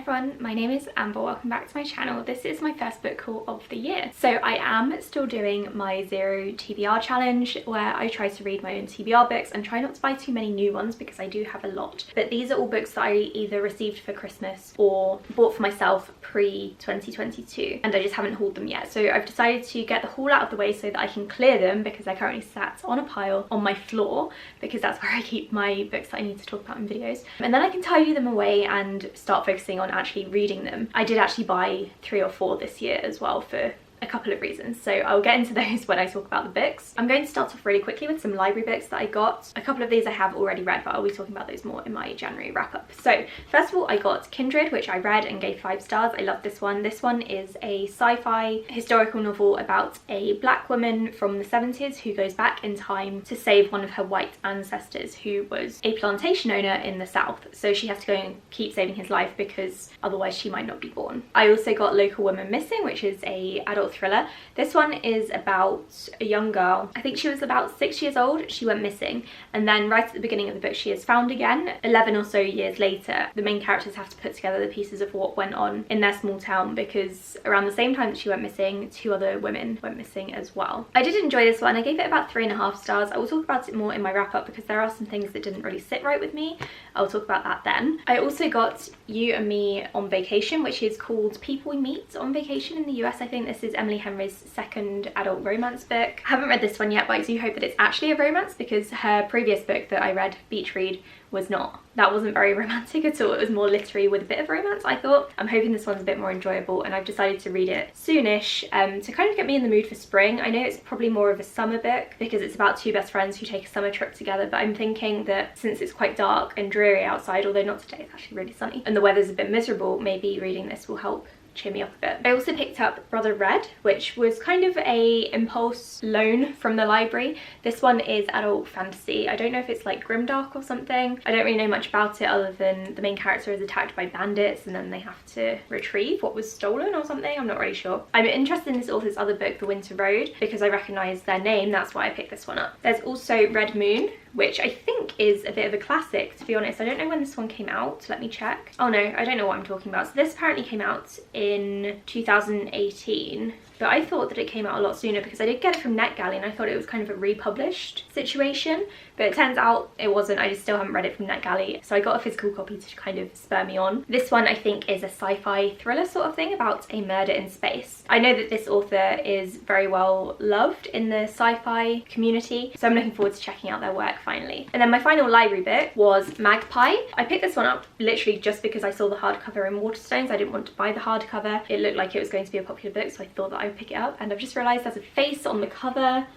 everyone, my name is Amber. Welcome back to my channel. This is my first book haul of the year. So I am still doing my Zero TBR challenge where I try to read my own TBR books and try not to buy too many new ones because I do have a lot. But these are all books that I either received for Christmas or bought for myself pre-2022 and I just haven't hauled them yet. So I've decided to get the haul out of the way so that I can clear them because they're currently sat on a pile on my floor because that's where I keep my books that I need to talk about in videos. And then I can tidy them away and start focusing on actually reading them. I did actually buy 3 or 4 this year as well for a couple of reasons, so I'll get into those when I talk about the books. I'm going to start off really quickly with some library books that I got. A couple of these I have already read, but I'll be talking about those more in my January wrap up. So first of all, I got Kindred, which I read and gave 5 stars. I love this one. This one is a sci-fi historical novel about a black woman from the 70s who goes back in time to save one of her white ancestors who was a plantation owner in the South. So she has to go and keep saving his life because otherwise she might not be born. I also got Local Woman Missing, which is a adult thriller. This one is about a young girl. I think she was about 6 years old. She went missing, and then right at the beginning of the book she is found again. 11 or so years later, the main characters have to put together the pieces of what went on in their small town because around the same time that she went missing, 2 other women went missing as well. I did enjoy this one. I gave it about 3.5 stars. I will talk about it more in my wrap up because there are some things that didn't really sit right with me. I'll talk about that then. I also got You and Me on Vacation, which is called People We Meet on Vacation in the US. I think this is Emily Henry's second adult romance book. I haven't read this one yet, but I do hope that it's actually a romance because her previous book that I read, Beach Read, was not. That wasn't very romantic at all. It was more literary with a bit of romance, I thought. I'm hoping this one's a bit more enjoyable, and I've decided to read it soonish to kind of get me in the mood for spring. I know it's probably more of a summer book because it's about 2 best friends who take a summer trip together, but I'm thinking that since it's quite dark and dreary outside, although not today, it's actually really sunny, and the weather's a bit miserable, maybe reading this will help cheer me up a bit. I also picked up Brother Red, which was kind of a impulse loan from the library. This one is adult fantasy. I don't know if it's like grimdark or something. I don't really know much about it other than the main character is attacked by bandits and then they have to retrieve what was stolen or something. I'm not really sure. I'm interested in this author's other book, The Winter Road, because I recognise their name. That's why I picked this one up. There's also Red Moon, which I think is a bit of a classic, to be honest. I don't know when this one came out. Let me check. Oh no, I don't know what I'm talking about. So this apparently came out in 2018, but I thought that it came out a lot sooner because I did get it from NetGalley and I thought it was kind of a republished situation, but it turns out it wasn't. I just still haven't read it from NetGalley, so I got a physical copy to kind of spur me on. This one I think is a sci-fi thriller sort of thing about a murder in space. I know that this author is very well loved in the sci-fi community, so I'm looking forward to checking out their work finally. And then my final library book was Magpie. I picked this one up literally just because I saw the hardcover in Waterstones. I didn't want to buy the hardcover. It looked like it was going to be a popular book, so I thought that I would pick it up, and I've just realised there's a face on the cover.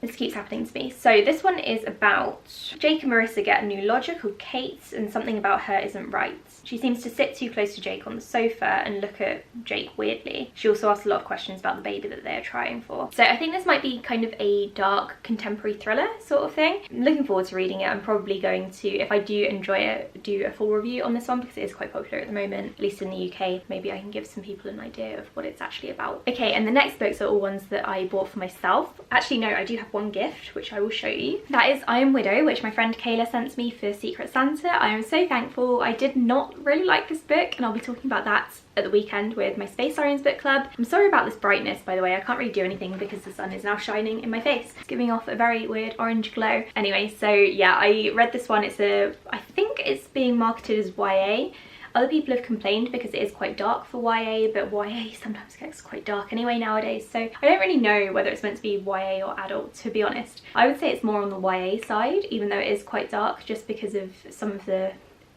This keeps happening to me. So this one is about Jake and Marissa get a new lodger called Kate, and something about her isn't right. She seems to sit too close to Jake on the sofa and look at Jake weirdly. She also asks a lot of questions about the baby that they are trying for. So I think this might be kind of a dark contemporary thriller sort of thing. I'm looking forward to reading it. I'm probably going to, if I do enjoy it, do a full review on this one because it is quite popular at the moment, at least in the UK. Maybe I can give some people an idea of what it's actually about. Okay, and the next books are all ones that I bought for myself. Actually, no, I do have one gift, which I will show you. That is I Am Widow, which my friend Kayla sent me for Secret Santa. I am so thankful. I did not really like this book, and I'll be talking about that at the weekend with my Space Sirens book club. I'm sorry about this brightness, by the way. I can't really do anything because the sun is now shining in my face. It's giving off a very weird orange glow. Anyway, so yeah, I read this one. I think it's being marketed as YA. Other people have complained because it is quite dark for YA, but YA sometimes gets quite dark anyway nowadays, so I don't really know whether it's meant to be YA or adult, to be honest. I would say it's more on the YA side, even though it is quite dark, just because of some of the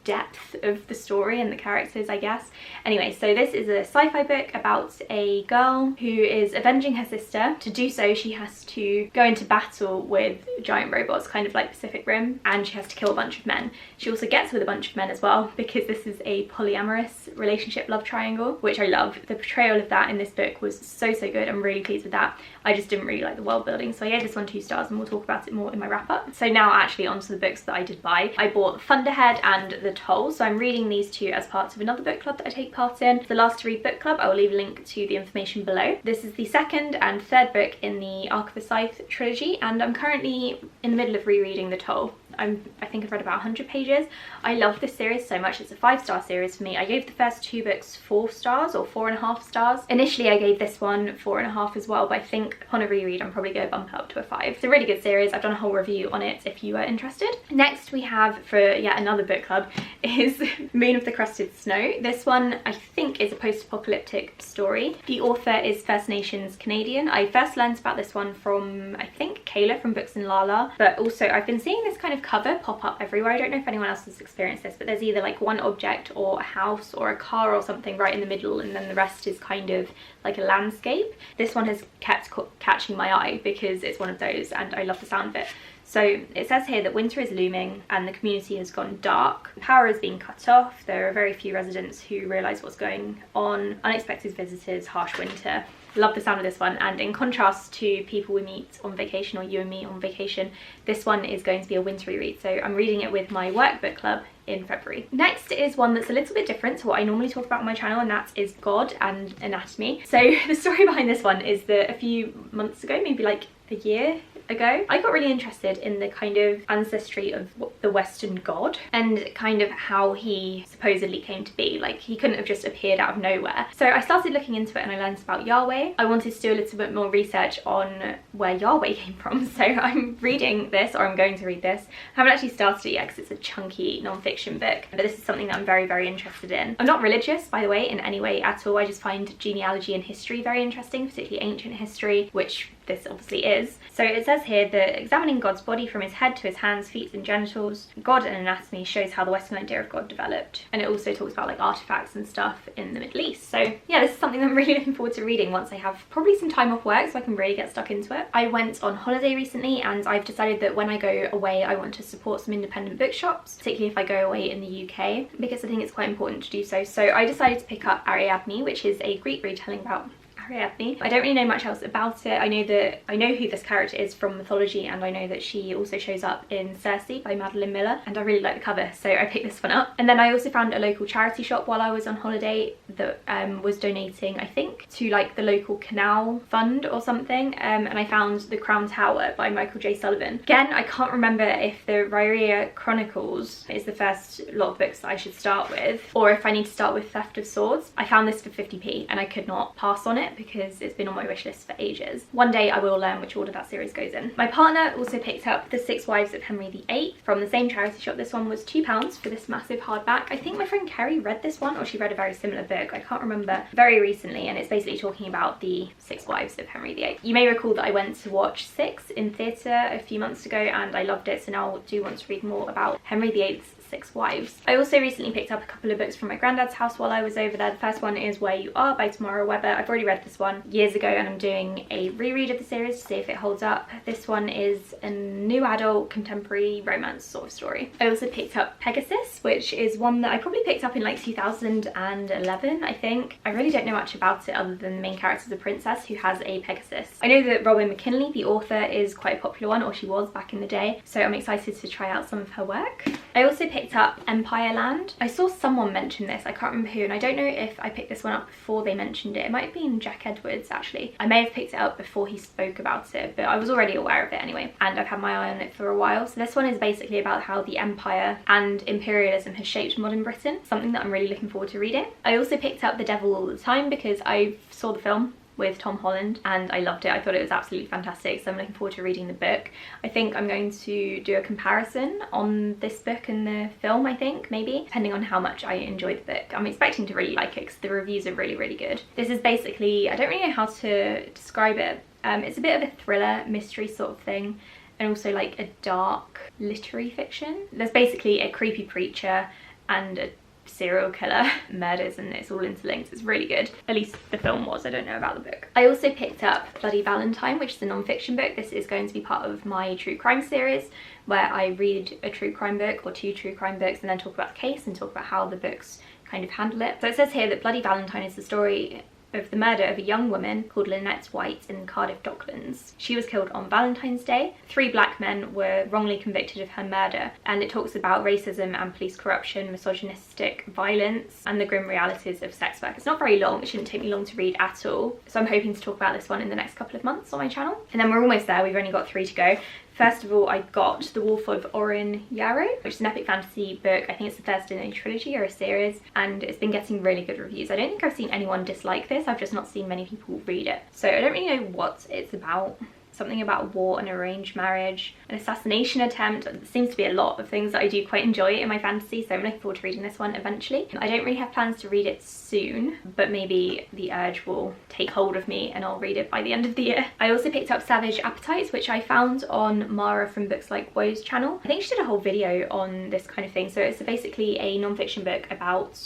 depth of the story and the characters, I guess. Anyway, so this is a sci-fi book about a girl who is avenging her sister. To do so, she has to go into battle with giant robots, kind of like Pacific Rim, and she has to kill a bunch of men. She also gets with a bunch of men as well because this is a polyamorous relationship love triangle, which I love. The portrayal of that in this book was so good. I'm really pleased with that. I just didn't really like the world building, so I gave this one 2 stars, and we'll talk about it more in my wrap up. So now actually onto the books that I did buy. I bought Thunderhead and The Toll, so I'm reading these 2 as part of another book club that I take part in. For the Last to Read book club, I will leave a link to the information below. This is the 2nd and 3rd book in the Arc of the Scythe trilogy, and I'm currently in the middle of rereading The Toll. I think I've read about 100 pages. I love this series so much. It's a 5-star series for me. I gave the first 2 books 4 stars or 4.5 stars. Initially I gave this one 4.5 as well, but I think upon a reread I'm probably going to bump it up to a 5. It's a really good series. I've done a whole review on it if you are interested. Next we have, for yet another book club, is Moon of the Crusted Snow. This one I think is a post-apocalyptic story. The author is First Nations Canadian. I first learned about this one from, I think, Kayla from Books in Lala, but also I've been seeing this kind of cover pop up everywhere. I don't know if anyone else has experienced this, but there's either like one object or a house or a car or something right in the middle, and then the rest is kind of like a landscape. This one has kept catching my eye because it's one of those and I love the sound of it. So it says here that winter is looming and the community has gone dark. Power is being cut off. There are very few residents who realise what's going on. Unexpected visitors, harsh winter. Love the sound of this one, and in contrast to people we meet on vacation or you and me on vacation, this one is going to be a wintry read. So I'm reading it with my work book club in February. Next is one that's a little bit different to what I normally talk about on my channel, and that is God and anatomy. So the story behind this one is that a few months ago, maybe like a year ago, I got really interested in the kind of ancestry of the Western god and kind of how he supposedly came to be. Like, he couldn't have just appeared out of nowhere. So I started looking into it and I learned about Yahweh. I wanted to do a little bit more research on where Yahweh came from, so I'm reading this, or I'm going to read this. I haven't actually started it yet because it's a chunky non-fiction book, but this is something that I'm very, very interested in. I'm not religious, by the way, in any way at all. I just find genealogy and history very interesting, particularly ancient history, which this obviously is. So it says here that examining God's body from his head to his hands, feet and genitals, God and anatomy shows how the Western idea of God developed. And it also talks about like artifacts and stuff in the Middle East. So yeah, this is something that I'm really looking forward to reading once I have probably some time off work so I can really get stuck into it. I went on holiday recently and I've decided that when I go away I want to support some independent bookshops, particularly if I go away in the UK, because I think it's quite important to do so. So I decided to pick up Ariadne, which is a Greek retelling about Ariadne. I don't really know much else about it. I know who this character is from mythology, and I know that she also shows up in Circe by Madeline Miller, and I really like the cover, so I picked this one up. And then I also found a local charity shop while I was on holiday that was donating, I think, to like the local canal fund or something, and I found The Crown Tower by Michael J. Sullivan. Again, I can't remember if the Rhyrea Chronicles is the first lot of books that I should start with, or if I need to start with Theft of Swords. I found this for 50p and I could not pass on it because it's been on my wish list for ages. One day I will learn which order that series goes in. My partner also picked up The Six Wives of Henry VIII from the same charity shop. This one was £2 for this massive hardback. I think my friend Kerry read this one, or she read a very similar book, I can't remember, very recently, and it's basically talking about the Six Wives of Henry VIII. You may recall that I went to watch Six in theatre a few months ago and I loved it, so now I do want to read more about Henry VIII's Six Wives. I also recently picked up a couple of books from my granddad's house while I was over there. The first one is Where You Are by Tamara Webber. I've already read this one years ago and I'm doing a reread of the series to see if it holds up. This one is a new adult contemporary romance sort of story. I also picked up Pegasus, which is one that I probably picked up in like 2011, I think. I really don't know much about it other than the main character is a princess who has a Pegasus. I know that Robin McKinley, the author, is quite a popular one, or she was back in the day, so I'm excited to try out some of her work. I also picked up Empire Land. I saw someone mention this, I can't remember who, and I don't know if I picked this one up before they mentioned it. It might have been Jack Edwards actually. I may have picked it up before he spoke about it, but I was already aware of it anyway, and I've had my eye on it for a while. So this one is basically about how the empire and imperialism has shaped modern Britain, something that I'm really looking forward to reading. I also picked up The Devil All the Time because I saw the film with Tom Holland and I loved it. I thought it was absolutely fantastic, so I'm looking forward to reading the book. I think I'm going to do a comparison on this book and the film, I think, maybe, depending on how much I enjoyed the book. I'm expecting to really like it because the reviews are really, really good. This is basically, I don't really know how to describe it. It's a bit of a thriller, mystery sort of thing, and also like a dark literary fiction. There's basically a creepy preacher and a serial killer murders and it's all interlinked. It's really good. At least the film was. I don't know about the book. I also picked up Bloody Valentine, which is a non-fiction book. This is going to be part of my true crime series where I read a true crime book or 2 true crime books and then talk about the case and talk about how the books kind of handle it. So it says here that Bloody Valentine is the story of the murder of a young woman called Lynette White in Cardiff Docklands. She was killed on Valentine's Day. 3 black men were wrongly convicted of her murder, and it talks about racism and police corruption, misogynistic violence, and the grim realities of sex work. It's not very long, it shouldn't take me long to read at all, so I'm hoping to talk about this one in the next couple of months on my channel. And then we're almost there, we've only got 3 to go. First of all, I got The Wolf of Oren Yarrow, which is an epic fantasy book. I think it's the first in a trilogy or a series, and it's been getting really good reviews. I don't think I've seen anyone dislike this, I've just not seen many people read it. So I don't really know what it's about. Something about war and arranged marriage, an assassination attempt. There seems to be a lot of things that I do quite enjoy in my fantasy, so I'm looking forward to reading this one eventually. I don't really have plans to read it soon, but maybe the urge will take hold of me and I'll read it by the end of the year. I also picked up Savage Appetites, which I found on Mara from Books Like Woe's channel. I think she did a whole video on this kind of thing. So it's basically a non-fiction book about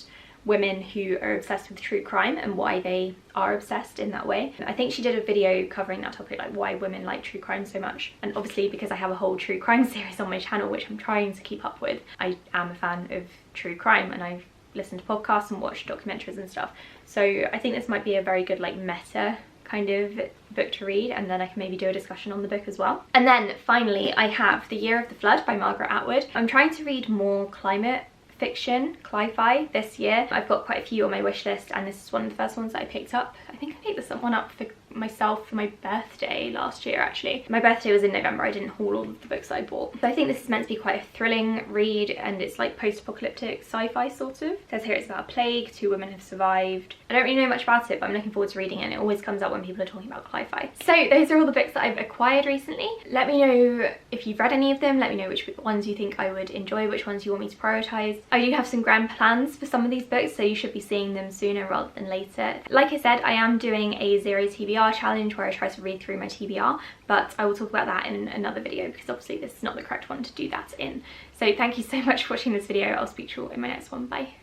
women who are obsessed with true crime and why they are obsessed in that way. I think she did a video covering that topic, like why women like true crime so much. And obviously because I have a whole true crime series on my channel, which I'm trying to keep up with, I am a fan of true crime and I've listened to podcasts and watched documentaries and stuff. So I think this might be a very good like meta kind of book to read, and then I can maybe do a discussion on the book as well. And then finally I have The Year of the Flood by Margaret Atwood. I'm trying to read more climate fiction, cli-fi, this year. I've got quite a few on my wish list, and this is one of the first ones that I picked up. I think I picked this one up for myself for my birthday last year actually. My birthday was in November, I didn't haul all of the books I bought. So I think this is meant to be quite a thrilling read, and it's like post-apocalyptic sci-fi sort of. It says here it's about a plague, 2 women have survived. I don't really know much about it, but I'm looking forward to reading it, and it always comes up when people are talking about cli-fi. So those are all the books that I've acquired recently. Let me know if you've read any of them, let me know which ones you think I would enjoy, which ones you want me to prioritise. I do have some grand plans for some of these books, so you should be seeing them sooner rather than later. Like I said, I am doing a Zero TBR challenge where I try to read through my TBR, but I will talk about that in another video because obviously this is not the correct one to do that in. So thank you so much for watching this video. I'll speak to you all in my next one. Bye.